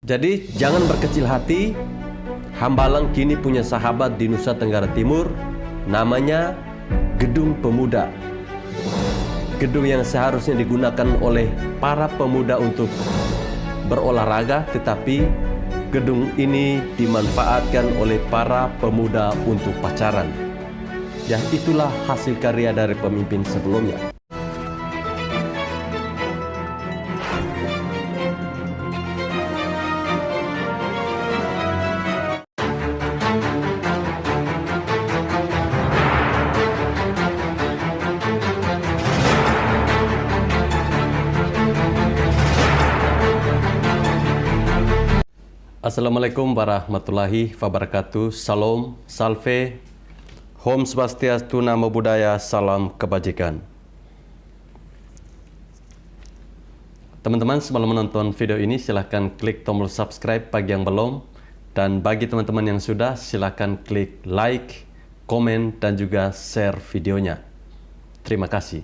Jadi jangan berkecil hati. Hambalang kini punya sahabat di Nusa Tenggara Timur, namanya Gedung Pemuda. Gedung yang seharusnya digunakan oleh para pemuda untuk berolahraga, tetapi gedung ini dimanfaatkan oleh para pemuda untuk pacaran. Ya, itulah hasil karya dari pemimpin sebelumnya. Assalamualaikum warahmatullahi wabarakatuh. Salam, salve, Om Swastiastu, Namo Buddhaya, salam kebajikan. Teman-teman, sebelum menonton video ini silahkan klik tombol subscribe bagi yang belum, dan bagi teman-teman yang sudah silahkan klik like, komen, dan juga share videonya. Terima kasih.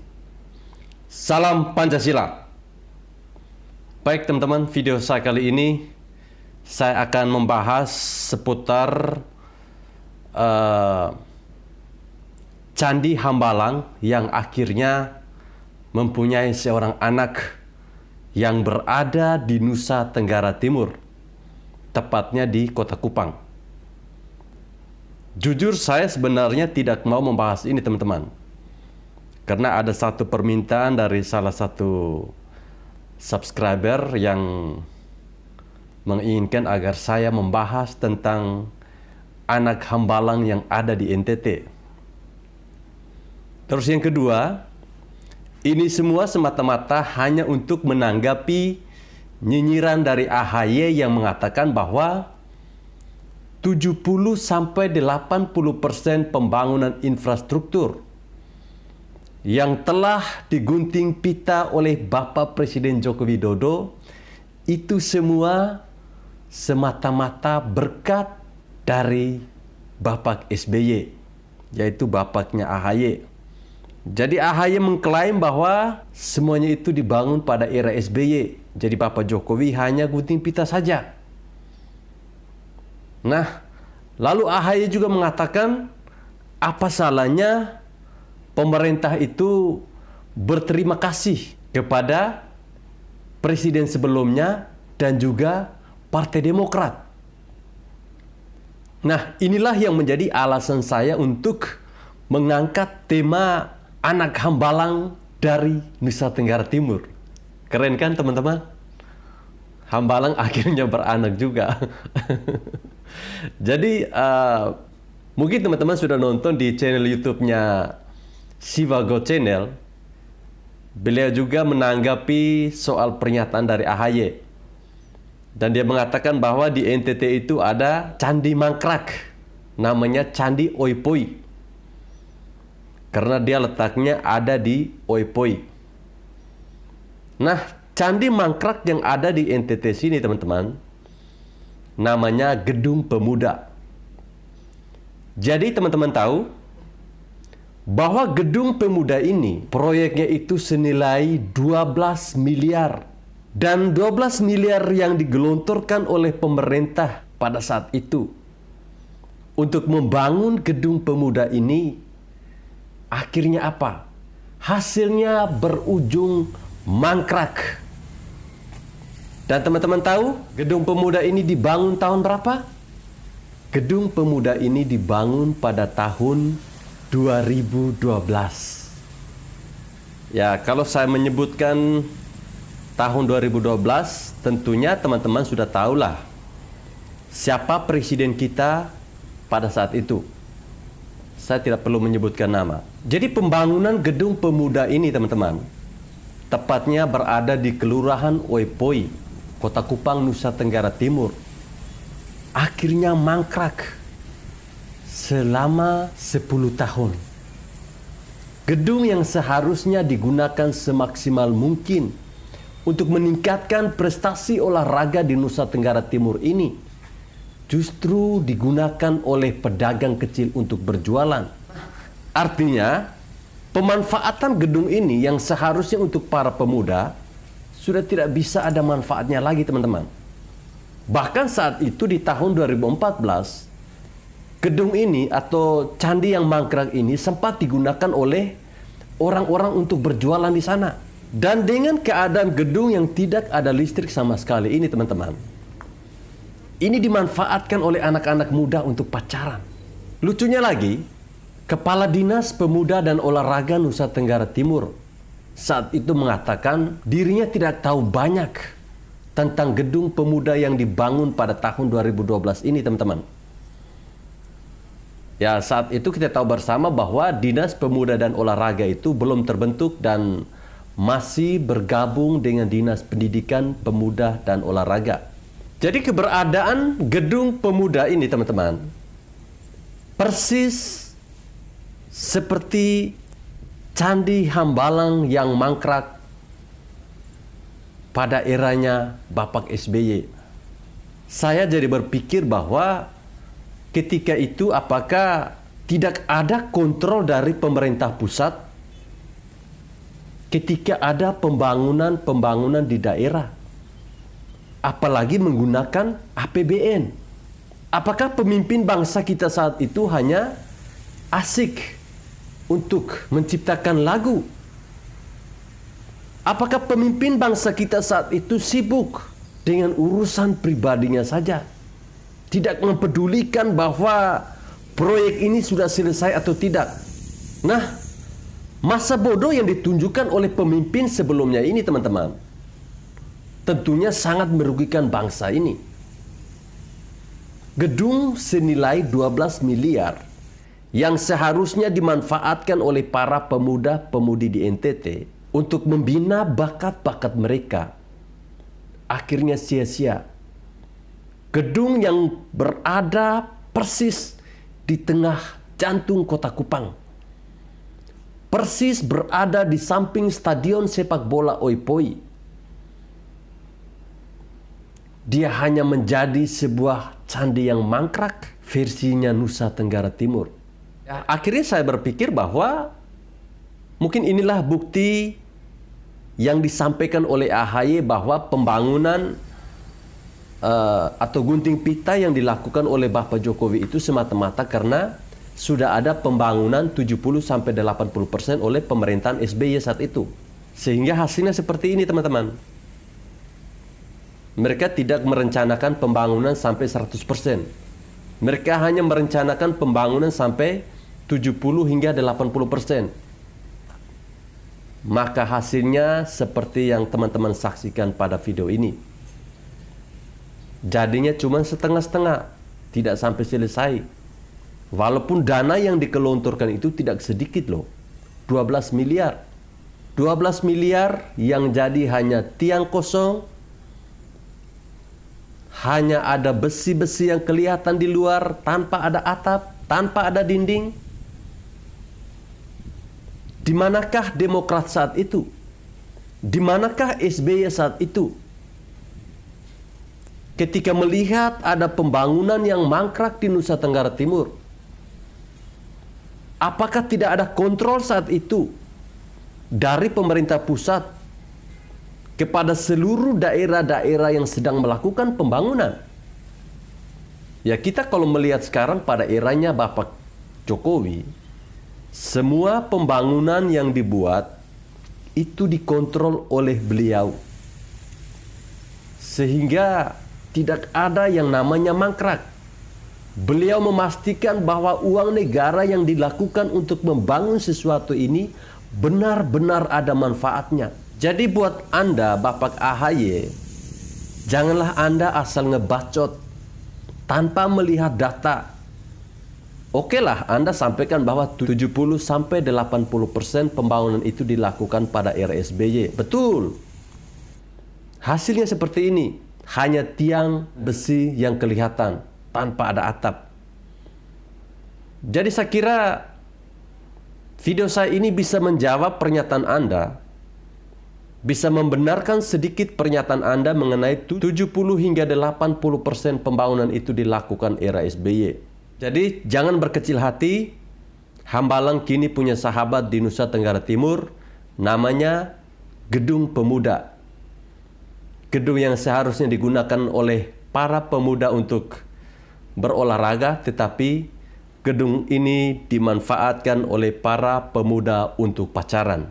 Salam Pancasila. Baik teman-teman, video saya kali ini saya akan membahas seputar Candi Hambalang yang akhirnya mempunyai seorang anak yang berada di Nusa Tenggara Timur, tepatnya di Kota Kupang. Jujur saya sebenarnya tidak mau membahas ini teman-teman, karena ada satu permintaan dari salah satu subscriber yang menginginkan agar saya membahas tentang anak hambalang yang ada di NTT. Terus yang kedua, ini semua semata-mata hanya untuk menanggapi nyinyiran dari AHY yang mengatakan bahwa 70-80% pembangunan infrastruktur yang telah digunting pita oleh Bapak Presiden Joko Widodo itu semua semata-mata berkat dari Bapak SBY, yaitu bapaknya AHY. Jadi AHY mengklaim bahwa semuanya itu dibangun pada era SBY. Jadi Bapak Jokowi hanya gunting pita saja. Nah, lalu AHY juga mengatakan apa salahnya pemerintah itu berterima kasih kepada presiden sebelumnya dan juga Partai Demokrat. Nah, inilah yang menjadi alasan saya untuk mengangkat tema anak hambalang dari Nusa Tenggara Timur. Keren kan teman-teman? Hambalang akhirnya beranak juga. Jadi mungkin teman-teman sudah nonton di channel YouTube-nya Sivago Channel. Beliau juga menanggapi soal pernyataan dari AHY. Dan dia mengatakan bahwa di NTT itu ada Candi Mangkrak, namanya Candi Oipoi, karena dia letaknya ada di Oipoi. Nah, Candi Mangkrak yang ada di NTT sini teman-teman, namanya Gedung Pemuda. Jadi teman-teman tahu bahwa Gedung Pemuda ini proyeknya itu senilai 12 miliar. Dan 12 miliar yang digelontorkan oleh pemerintah pada saat itu untuk membangun Gedung Pemuda ini, akhirnya apa? Hasilnya berujung mangkrak. Dan teman-teman tahu Gedung Pemuda ini dibangun tahun berapa? Gedung Pemuda ini dibangun pada tahun 2012. Ya, kalau saya menyebutkan tahun 2012, tentunya teman-teman sudah tahulah siapa presiden kita pada saat itu. Saya tidak perlu menyebutkan nama. Jadi pembangunan Gedung Pemuda ini teman-teman, tepatnya berada di Kelurahan Oipoi, Kota Kupang, Nusa Tenggara Timur, akhirnya mangkrak selama 10 tahun. Gedung yang seharusnya digunakan semaksimal mungkin untuk meningkatkan prestasi olahraga di Nusa Tenggara Timur ini, justru digunakan oleh pedagang kecil untuk berjualan. Artinya, pemanfaatan gedung ini yang seharusnya untuk para pemuda sudah tidak bisa ada manfaatnya lagi teman-teman. Bahkan saat itu di tahun 2014, gedung ini atau candi yang mangkrak ini sempat digunakan oleh orang-orang untuk berjualan di sana. Dan dengan keadaan gedung yang tidak ada listrik sama sekali ini teman-teman, ini dimanfaatkan oleh anak-anak muda untuk pacaran. Lucunya lagi, Kepala Dinas Pemuda dan Olahraga Nusa Tenggara Timur saat itu mengatakan dirinya tidak tahu banyak tentang gedung pemuda yang dibangun pada tahun 2012 ini teman-teman. Ya, saat itu kita tahu bersama bahwa Dinas Pemuda dan Olahraga itu belum terbentuk dan masih bergabung dengan Dinas Pendidikan Pemuda dan Olahraga. Jadi keberadaan gedung pemuda ini teman-teman persis seperti Candi Hambalang yang mangkrak pada eranya Bapak SBY. Saya jadi berpikir bahwa ketika itu apakah tidak ada kontrol dari pemerintah pusat ketika ada pembangunan di daerah, apalagi menggunakan APBN. Apakah pemimpin bangsa kita saat itu hanya asik untuk menciptakan lagu? Apakah pemimpin bangsa kita saat itu sibuk dengan urusan pribadinya saja, tidak mempedulikan bahwa proyek ini sudah selesai atau tidak? Nah, masa bodoh yang ditunjukkan oleh pemimpin sebelumnya ini teman-teman tentunya sangat merugikan bangsa ini. Gedung senilai 12 miliar yang seharusnya dimanfaatkan oleh para pemuda-pemudi di NTT untuk membina bakat-bakat mereka, akhirnya sia-sia. Gedung yang berada persis di tengah jantung kota Kupang, persis berada di samping stadion sepak bola Oipoi, dia hanya menjadi sebuah candi yang mangkrak versinya Nusa Tenggara Timur. Ya, akhirnya saya berpikir bahwa mungkin inilah bukti yang disampaikan oleh AHY bahwa pembangunan atau gunting pita yang dilakukan oleh Bapak Jokowi itu semata-mata karena sudah ada pembangunan 70-80% oleh pemerintahan SBY saat itu. Sehingga hasilnya seperti ini teman-teman. Mereka tidak merencanakan pembangunan sampai 100%. Mereka hanya merencanakan pembangunan sampai 70 hingga 80%. Maka hasilnya seperti yang teman-teman saksikan pada video ini. Jadinya cuma setengah-setengah, tidak sampai selesai. Walaupun dana yang dikelontorkan itu tidak sedikit loh. 12 miliar. 12 miliar yang jadi hanya tiang kosong. Hanya ada besi-besi yang kelihatan di luar, tanpa ada atap, tanpa ada dinding. Di manakah Demokrat saat itu? Di manakah SBY saat itu? Ketika melihat ada pembangunan yang mangkrak di Nusa Tenggara Timur, apakah tidak ada kontrol saat itu dari pemerintah pusat kepada seluruh daerah-daerah yang sedang melakukan pembangunan? Ya, kita kalau melihat sekarang pada eranya Bapak Jokowi, semua pembangunan yang dibuat itu dikontrol oleh beliau. Sehingga tidak ada yang namanya mangkrak. Beliau memastikan bahwa uang negara yang dilakukan untuk membangun sesuatu ini benar-benar ada manfaatnya. Jadi buat Anda, Bapak AHY, janganlah Anda asal ngebacot tanpa melihat data. Oke lah, Anda sampaikan bahwa 70-80% pembangunan itu dilakukan pada era SBY. Betul. Hasilnya seperti ini. Hanya tiang besi yang kelihatan tanpa ada atap. Jadi saya kira video saya ini bisa menjawab pernyataan Anda, bisa membenarkan sedikit pernyataan Anda mengenai 70 hingga 80% pembangunan itu dilakukan era SBY. Jadi jangan berkecil hati. Hambalang kini punya sahabat di Nusa Tenggara Timur, namanya Gedung Pemuda. Gedung yang seharusnya digunakan oleh para pemuda untuk berolahraga, tetapi gedung ini dimanfaatkan oleh para pemuda untuk pacaran.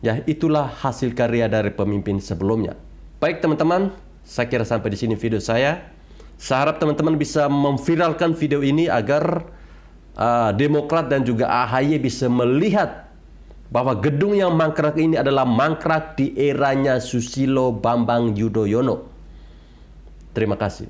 Ya, itulah hasil karya dari pemimpin sebelumnya. Baik teman-teman, saya kira sampai di sini video saya. Saya harap teman-teman bisa memviralkan video ini agar Demokrat dan juga AHY bisa melihat bahwa gedung yang mangkrak ini adalah mangkrak di eranya Susilo Bambang Yudhoyono. Terima kasih.